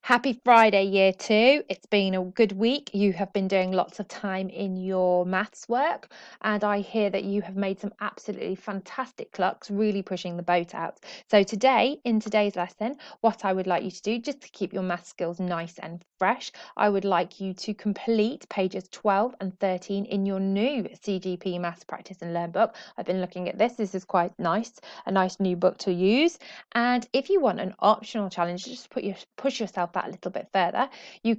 Happy Friday, year two. It's been a good week. You have been doing lots of time in your maths work, and I hear that you have made some absolutely fantastic clocks, really pushing the boat out. So today, in today's lesson, what I would like you to do, just to keep your math skills nice and fresh, I would like you to complete pages 12 and 13 in your new CGP Maths Practice and Learn book. I've been looking at this. This is quite nice, a nice new book to use. And if you want an optional challenge, just push yourself that a little bit further. You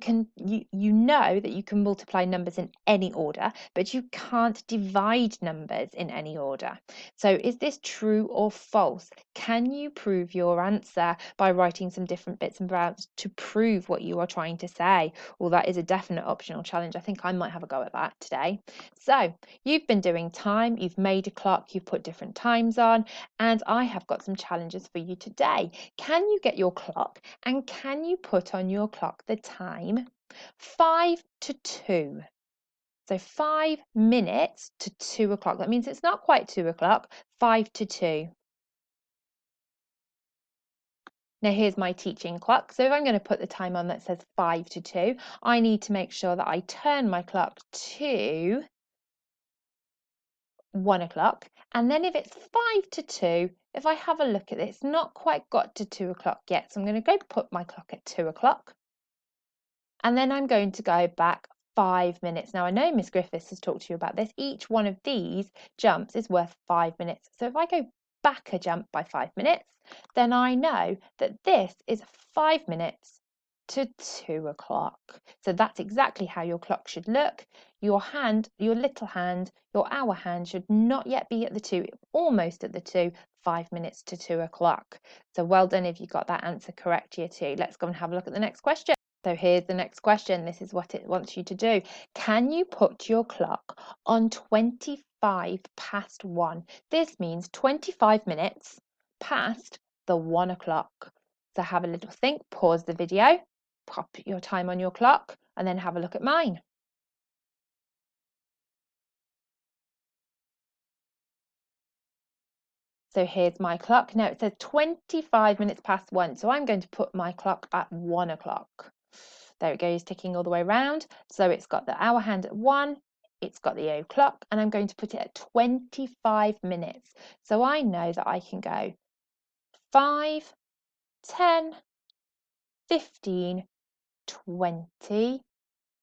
know that you can multiply numbers in any order, but you can't divide numbers in any order. So is this true or false? Can you prove your answer by writing some different bits and bobs to prove what you are trying to say? Well, that is a definite optional challenge. I think I might have a go at that today. So you've been doing time, you've made a clock, you've put different times on, and I have got some challenges for you today. Can you get your clock and can you put on your clock the time 5 to 2? So 5 minutes to 2 o'clock. That means it's not quite 2 o'clock, 5 to 2. Now here's my teaching clock. So if I'm going to put the time on that says 5 to 2, I need to make sure that I turn my clock to 1 o'clock. And then if it's 5 to 2, if I have a look at it, it's not quite got to 2 o'clock yet. So I'm going to go put my clock at 2 o'clock. And then I'm going to go back 5 minutes. Now I know Miss Griffiths has talked to you about this. Each one of these jumps is worth 5 minutes. So if I go back a jump by 5 minutes, then I know that this is 5 minutes to 2 o'clock. So that's exactly how your clock should look. Your hand, your little hand, your hour hand should not yet be at the 2, almost at the 2, 5 minutes to 2 o'clock. So well done if you got that answer correct, year 2. Let's go and have a look at the next question. So here's the next question. This is what it wants you to do. Can you put your clock on 25 past 1? This means 25 minutes past the 1 o'clock. So have a little think, pause the video, pop your time on your clock, and then have a look at mine. So here's my clock. Now it says 25 minutes past 1. So I'm going to put my clock at 1 o'clock. There it goes, ticking all the way around. So it's got the hour hand at 1, it's got the o'clock, and I'm going to put it at 25 minutes. So I know that I can go 5, 10, 15, 20,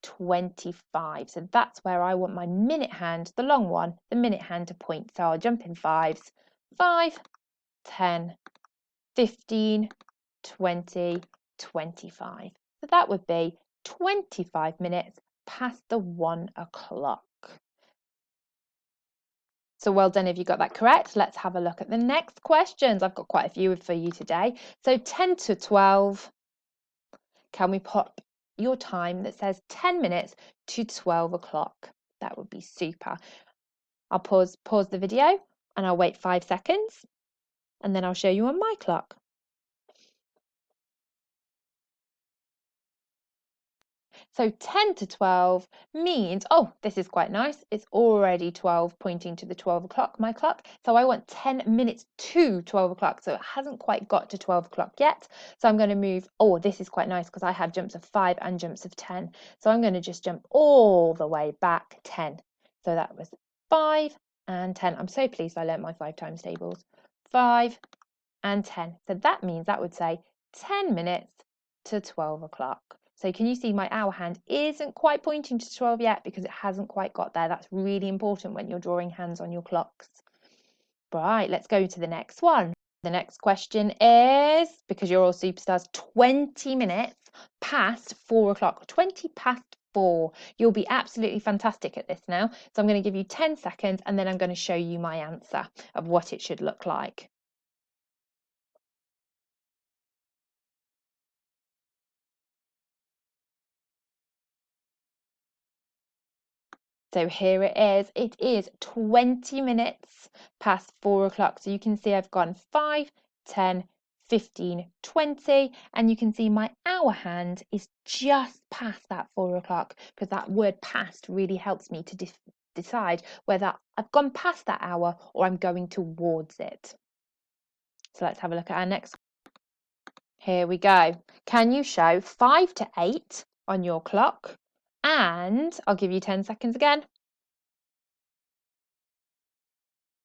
25. So that's where I want my minute hand, the long one, the minute hand to point. So I'll jump in fives, 5, 10, 15, 20, 25. So that would be 25 minutes past the 1 o'clock. So well done if you got that correct. Let's have a look at the next questions. I've got quite a few for you today. So 10 to 12, can we pop your time that says 10 minutes to 12 o'clock? That would be super. I'll pause the video and I'll wait 5 seconds and then I'll show you on my clock. So 10 to 12 means, oh, this is quite nice. It's already 12 pointing to the 12 o'clock, my clock. So I want 10 minutes to 12 o'clock. So it hasn't quite got to 12 o'clock yet. So I'm going to move, oh, this is quite nice because I have jumps of 5 and jumps of 10. So I'm going to just jump all the way back 10. So that was 5 and 10. I'm so pleased I learnt my 5 times tables. 5 and 10. So that means that would say 10 minutes to 12 o'clock. So can you see my hour hand isn't quite pointing to 12 yet because it hasn't quite got there. That's really important when you're drawing hands on your clocks. Right, let's go to the next one. The next question is, because you're all superstars, 20 minutes past 4 o'clock. 20 past 4. You'll be absolutely fantastic at this now. So I'm going to give you 10 seconds and then I'm going to show you my answer of what it should look like. So here it is. It is 20 minutes past 4 o'clock. So you can see I've gone 5, 10, 15, 20, and you can see my hour hand is just past that 4 o'clock because that word past really helps me to decide whether I've gone past that hour or I'm going towards it. So let's have a look at our next. Here we go. Can you show 5 to 8 on your clock? And I'll give you 10 seconds again.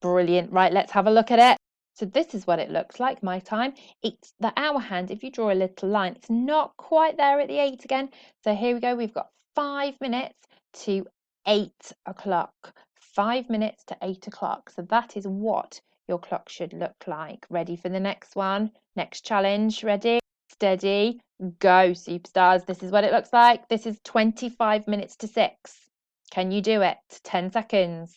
Brilliant. Right, let's have a look at it. So this is what it looks like, my time. It's the hour hand. If you draw a little line, it's not quite there at the 8 again. So here we go. We've got 5 minutes to 8 o'clock. 5 minutes to 8 o'clock. So that is what your clock should look like. Ready for the next one? Next challenge. Ready? Steady. Go, superstars. This is what it looks like. This is 25 minutes to 6. Can you do it? 10 seconds.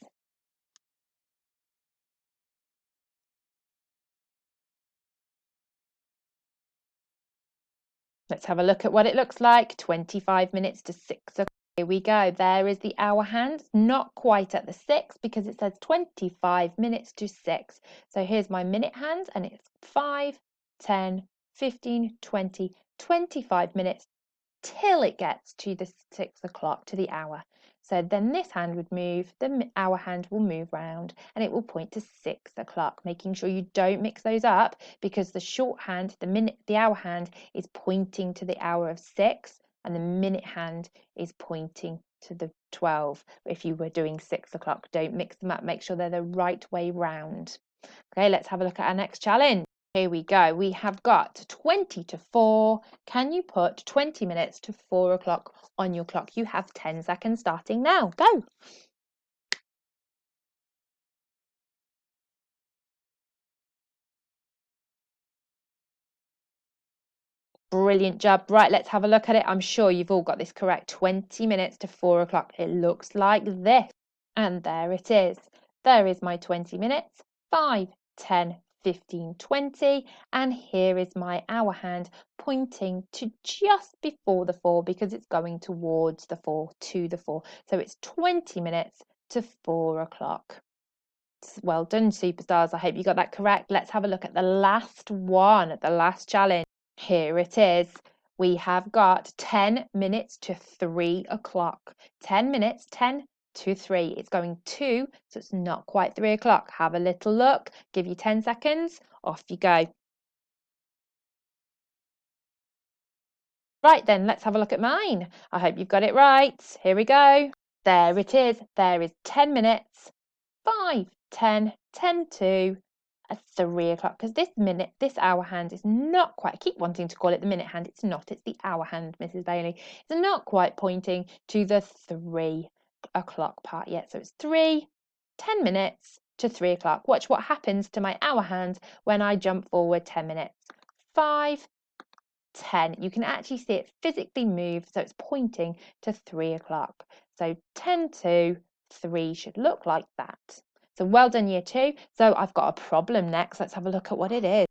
Let's have a look at what it looks like. 25 minutes to 6 o'clock. Here we go. There is the hour hand. Not quite at the 6 because it says 25 minutes to 6. So here's my minute hand and it's 5, 10, 15, 20, 25 minutes till it gets to the 6 o'clock, to the hour. So then this hand would move, the hour hand will move round and it will point to 6 o'clock, making sure you don't mix those up because the short hand, the hour hand is pointing to the hour of 6 and the minute hand is pointing to the 12. If you were doing 6 o'clock, don't mix them up, make sure they're the right way round. Okay, let's have a look at our next challenge. Here we go. We have got 20 to 4. Can you put 20 minutes to 4 o'clock on your clock? You have 10 seconds starting now. Go. Brilliant job. Right, let's have a look at it. I'm sure you've all got this correct. 20 minutes to 4 o'clock. It looks like this. And there it is. There is my 20 minutes. 5, 10, 15, 20. And here is my hour hand pointing to just before the 4 because it's going towards the 4, to the 4. So it's 20 minutes to 4 o'clock. Well done, superstars. I hope you got that correct. Let's have a look at the last one, the last challenge. Here it is. We have got 10 minutes to 3 o'clock. 10 minutes, 10 to 3. It's going 2, so it's not quite 3 o'clock. Have a little look. Give you 10 seconds. Off you go. Right then, let's have a look at mine. I hope you've got it right. Here we go. There it is. There is 10 minutes, 5, 10, 10 to 3 o'clock because this hour hand is not quite, I keep wanting to call it the minute hand, it's not, it's the hour hand, Mrs. Bailey. It's not quite pointing to the 3 o'clock part yet. So it's 10 minutes to 3 o'clock. Watch what happens to my hour hand when I jump forward 10 minutes. 5, 10. You can actually see it physically move, so it's pointing to 3 o'clock. So 10 to 3 should look like that. So well done, year 2. So I've got a problem next. Let's have a look at what it is.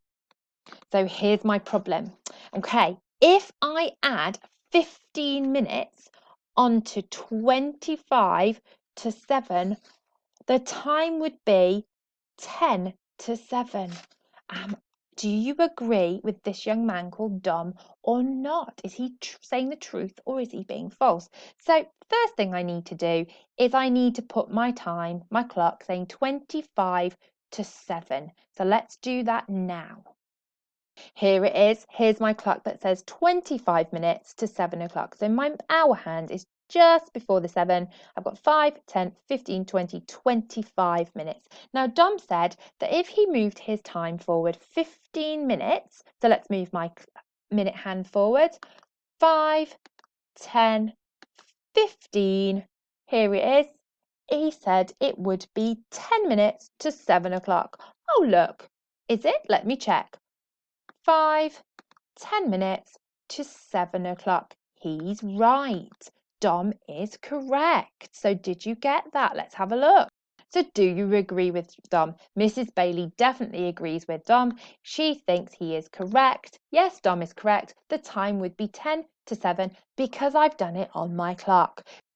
So here's my problem. Okay, if I add 15 minutes onto 25 to 7, the time would be 10 to 7. Do you agree with this young man called Dom or not? Is he saying the truth or is he being false? So first thing I need to do is I need to put my time, my clock, saying 25 to 7. So let's do that now. Here it is. Here's my clock that says 25 minutes to 7 o'clock. So my hour hand is just before the 7. I've got 5, 10, 15, 20, 25 minutes. Now, Dom said that if he moved his time forward 15 minutes, so let's move my minute hand forward, 5, 10, 15, here it is. He said it would be 10 minutes to 7 o'clock. Oh, look, is it? Let me check. 5, 10 minutes to 7 o'clock. He's right. Dom is correct. So did you get that? Let's have a look. So do you agree with Dom? Mrs. Bailey definitely agrees with Dom. She thinks he is correct. Yes, Dom is correct. The time would be 10 to 7 because I've done it on my clock.